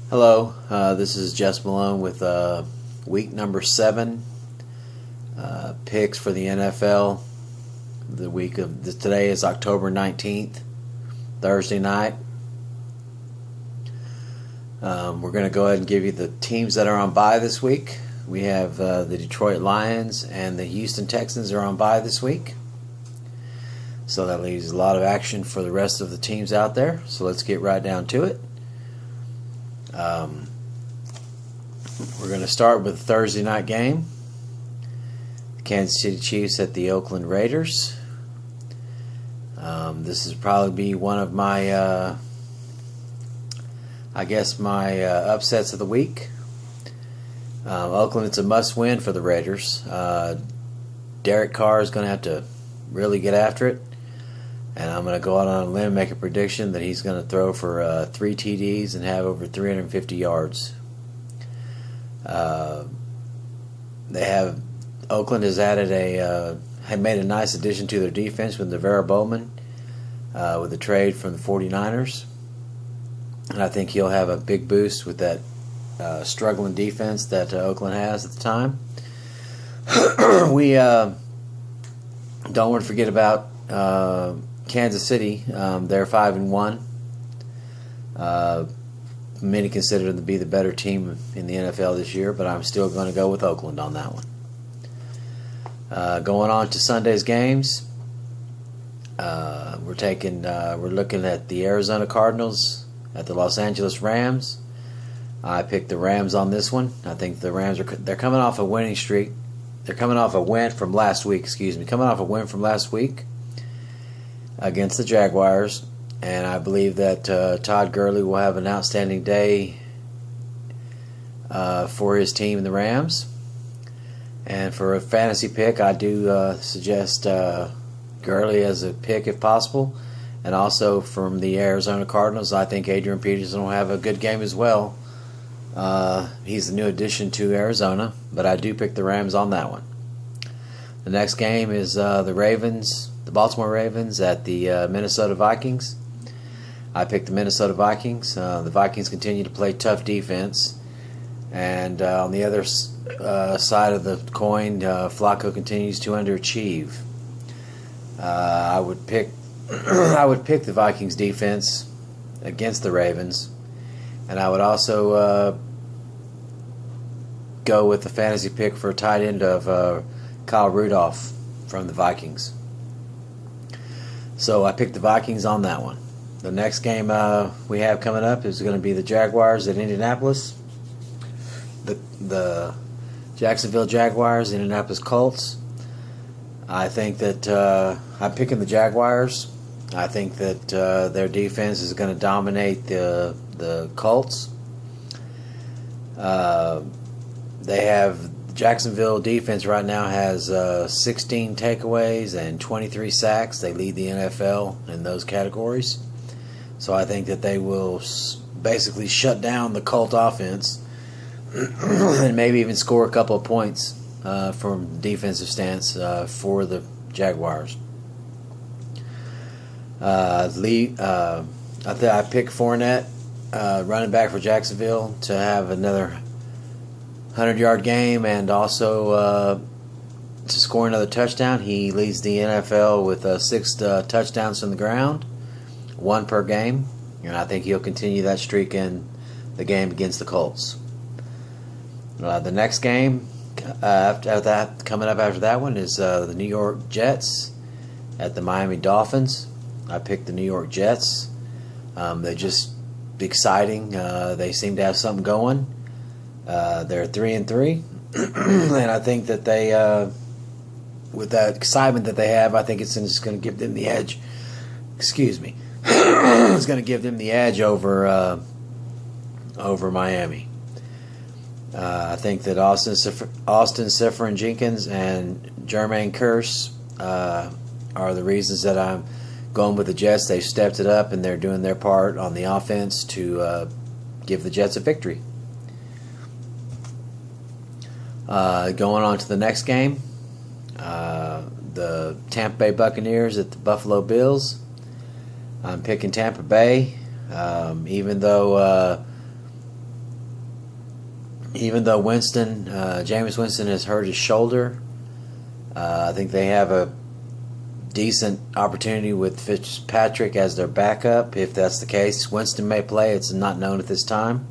Hello, this is Jess Malone with week number 7 picks for the NFL. The week of today is October 19th, Thursday night. We're going to go ahead and give you the teams that are on bye this week. We have the Detroit Lions and the Houston Texans are on bye this week. So that leaves a lot of action for the rest of the teams out there. So let's get right down to it. We're going to start with the Thursday night game. The Kansas City Chiefs at the Oakland Raiders. This is probably be one of my, upsets of the week. Oakland, it's a must-win for the Raiders. Derek Carr is going to have to really get after it. And I'm going to go out on a limb and make a prediction that he's going to throw for 3 TDs and have over 350 yards. Oakland has had made a nice addition to their defense with Navarro Bowman with a trade from the 49ers. And I think he'll have a big boost with that struggling defense that Oakland has at the time. We don't want to forget about Kansas City. They're 5-1. Many consider them to be the better team in the NFL this year, but I'm still going to go with Oakland on that one. Going on to Sunday's games, we're looking at the Arizona Cardinals at the Los Angeles Rams. I picked the Rams on this one. I think the Rams they're coming off a winning streak. They're coming off a win from last week. Coming off a win from last week against the Jaguars, and I believe that Todd Gurley will have an outstanding day for his team, the Rams. And for a fantasy pick, I do suggest Gurley as a pick if possible. And also from the Arizona Cardinals, I think Adrian Peterson will have a good game as well. He's a new addition to Arizona, but I do pick the Rams on that one. The next game is the Baltimore Ravens at the Minnesota Vikings. I picked the Minnesota Vikings. The Vikings continue to play tough defense. And on the other side of the coin, Flacco continues to underachieve. I would pick the Vikings defense against the Ravens. And I would also go with the fantasy pick for a tight end of Kyle Rudolph from the Vikings. So I picked the Vikings on that one. The next game we have coming up is going to be the Jaguars at Indianapolis. The Jacksonville Jaguars, Indianapolis Colts. I think that I'm picking the Jaguars. I think that their defense is going to dominate the Colts. Jacksonville defense right now has 16 takeaways and 23 sacks. They lead the NFL in those categories. So I think that they will basically shut down the Colt offense and maybe even score a couple of points from defensive stance for the Jaguars. I picked Fournette, running back for Jacksonville, to have another 100-yard game and also to score another touchdown. He leads the NFL with 6 touchdowns from the ground, 1 per game, and I think he'll continue that streak in the game against the Colts. The next game coming up after that one is the New York Jets at the Miami Dolphins. I picked the New York Jets. They're just exciting. They seem to have something going. They're 3-3, and I think that they, with that excitement that they have, I think it's just going to give them the edge. Excuse me. It's going to give them the edge over Miami. I think that Austin Seferian-Jenkins and Jermaine Kearse are the reasons that I'm going with the Jets. They've stepped it up and they're doing their part on the offense to give the Jets a victory. Going on to the next game, the Tampa Bay Buccaneers at the Buffalo Bills. I'm picking Tampa Bay, even though even though Jameis Winston has hurt his shoulder, I think they have a decent opportunity with Fitzpatrick as their backup. If that's the case, Winston may play. It's not known at this time.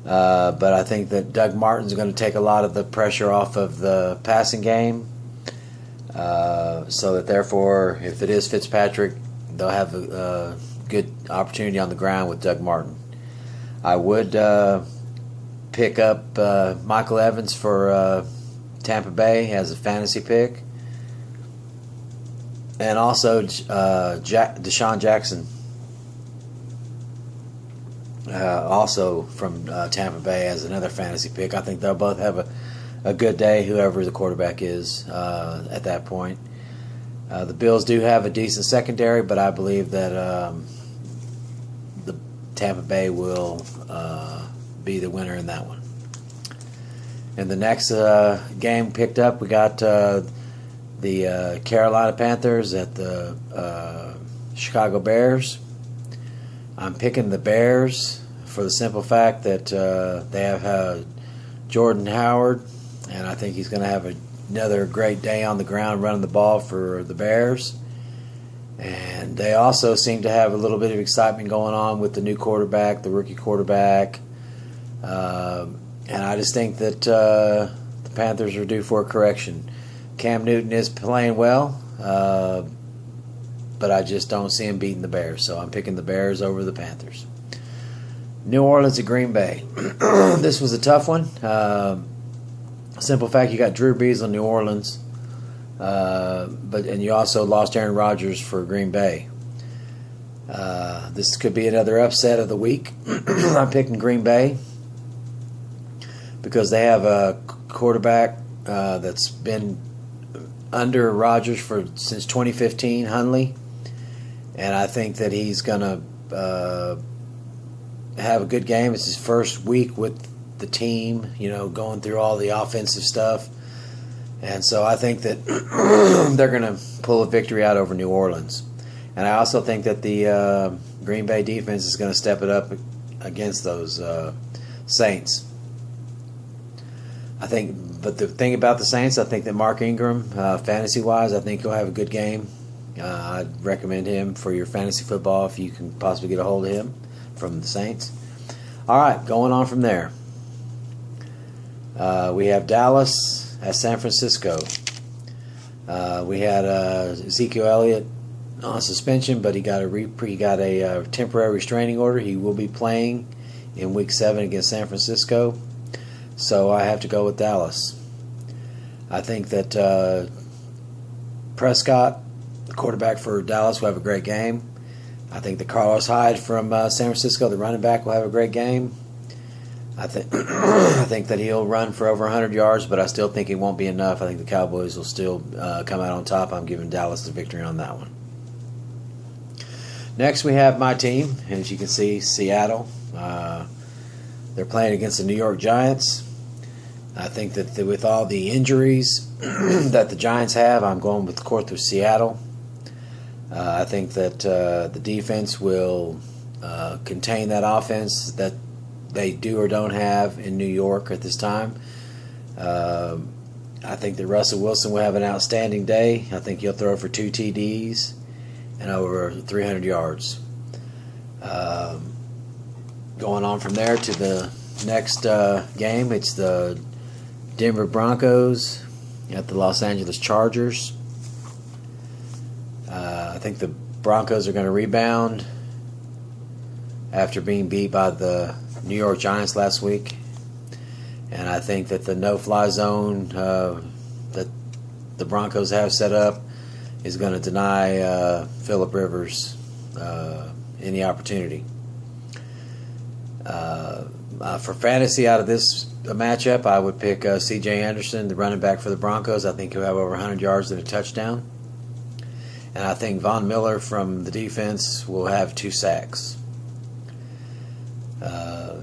But I think that Doug Martin's going to take a lot of the pressure off of the passing game. So that therefore, if it is Fitzpatrick, they'll have a good opportunity on the ground with Doug Martin. I would pick up Michael Evans for Tampa Bay as a fantasy pick. And also Deshaun Jackson, also from Tampa Bay as another fantasy pick. I think they'll both have a good day, whoever the quarterback is at that point. The Bills do have a decent secondary, but I believe that the Tampa Bay will be the winner in that one. And the next game picked up, we got the Carolina Panthers at the Chicago Bears. I'm picking the Bears for the simple fact that they have Jordan Howard, and I think he's going to have another great day on the ground running the ball for the Bears. And they also seem to have a little bit of excitement going on with the new quarterback, the rookie quarterback. And I just think that the Panthers are due for a correction. Cam Newton is playing well, but I just don't see him beating the Bears. So I'm picking the Bears over the Panthers. New Orleans at Green Bay. This was a tough one. Simple fact, you got Drew Brees on New Orleans, and you also lost Aaron Rodgers for Green Bay. This could be another upset of the week. I'm picking Green Bay because they have a quarterback that's been under Rodgers since 2015, Hundley, and I think that he's going to have a good game. It's his first week with the team, going through all the offensive stuff, and so I think that they're going to pull a victory out over New Orleans. And I also think that the Green Bay defense is going to step it up against those Saints. But the thing about the Saints, I think that Mark Ingram, fantasy-wise, I think he'll have a good game. I'd recommend him for your fantasy football if you can possibly get a hold of him from the Saints. All right, going on from there. We have Dallas at San Francisco. We had Ezekiel Elliott on suspension, but he got a temporary restraining order. He will be playing in Week 7 against San Francisco. So I have to go with Dallas. I think that Prescott, the quarterback for Dallas, will have a great game. I think that Carlos Hyde from San Francisco, the running back, will have a great game. I think that he'll run for over 100 yards, but I still think it won't be enough. I think the Cowboys will still come out on top. I'm giving Dallas the victory on that one. Next, we have my team. As you can see, Seattle. They're playing against the New York Giants. I think that with all the injuries that the Giants have, I'm going with Seattle. I think that the defense will contain that offense that they do or don't have in New York at this time. I think that Russell Wilson will have an outstanding day. I think he'll throw for 2 TDs and over 300 yards. Going on from there to the next game, it's the Denver Broncos at the Los Angeles Chargers. I think the Broncos are going to rebound after being beat by the New York Giants last week. And I think that the no-fly zone that the Broncos have set up is going to deny Phillip Rivers any opportunity. For fantasy out of this matchup, I would pick C.J. Anderson, the running back for the Broncos. I think he'll have over 100 yards and a touchdown. And I think Von Miller from the defense will have 2 sacks.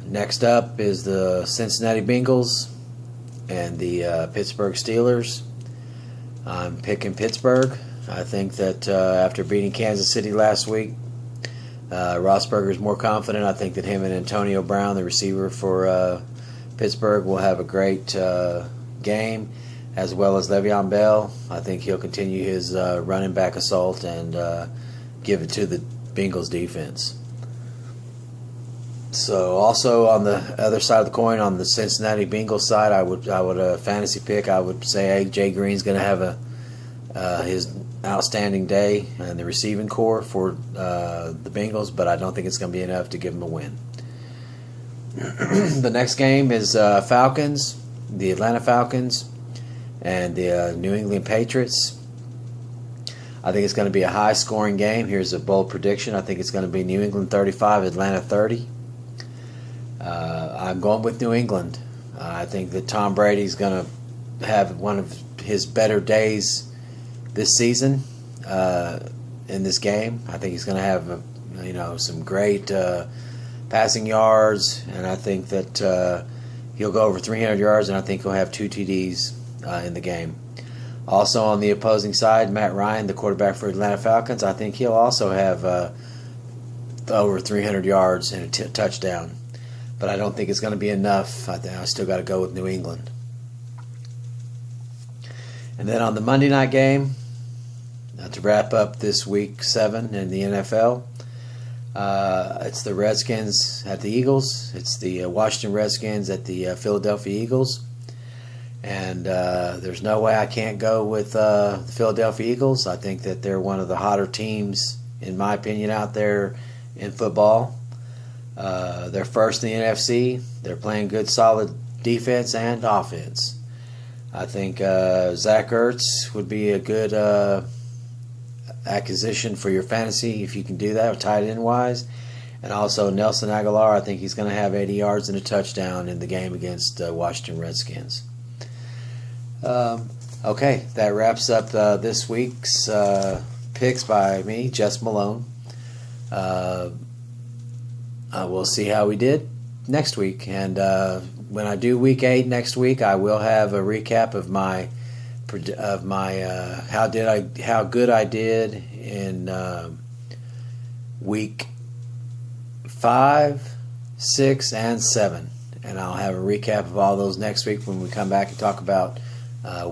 Next up is the Cincinnati Bengals and the Pittsburgh Steelers. I'm picking Pittsburgh. I think that after beating Kansas City last week, Roethlisberger is more confident. I think that him and Antonio Brown, the receiver for Pittsburgh will have a great game, as well as Le'Veon Bell. I think he'll continue his running back assault and give it to the Bengals defense. So also on the other side of the coin, on the Cincinnati Bengals side, I would fantasy pick. I would say AJ Green's going to have his outstanding day in the receiving core for the Bengals, but I don't think it's going to be enough to give them a win. The next game is Falcons, the Atlanta Falcons, and the New England Patriots. I think it's going to be a high-scoring game. Here's a bold prediction. I think it's going to be New England 35, Atlanta 30. I'm going with New England. I think that Tom Brady's going to have one of his better days this season in this game. I think he's going to have some great passing yards, and I think that he'll go over 300 yards, and I think he'll have 2 TDs in the game. Also on the opposing side, Matt Ryan, the quarterback for Atlanta Falcons, I think he'll also have over 300 yards and a touchdown. But I don't think it's going to be enough. I still got to go with New England. And then on the Monday night game, to wrap up this week 7 in the NFL, it's the Redskins at the Eagles. It's the Washington Redskins at the Philadelphia Eagles. And there's no way I can't go with the Philadelphia Eagles. I think that they're one of the hotter teams, in my opinion, out there in football. They're first in the NFC. They're playing good, solid defense and offense. I think Zach Ertz would be a good acquisition for your fantasy if you can do that, tight end wise. And also Nelson Aguilar, I think he's going to have 80 yards and a touchdown in the game against Washington Redskins. Okay, that wraps up this week's picks by me, Jess Malone. We'll see how we did next week, and when I do week 8 next week, I will have a recap of my how good I did in week 5, 6, and 7, and I'll have a recap of all those next week when we come back and talk about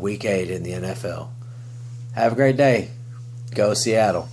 week 8 in the NFL. Have a great day. Go Seattle.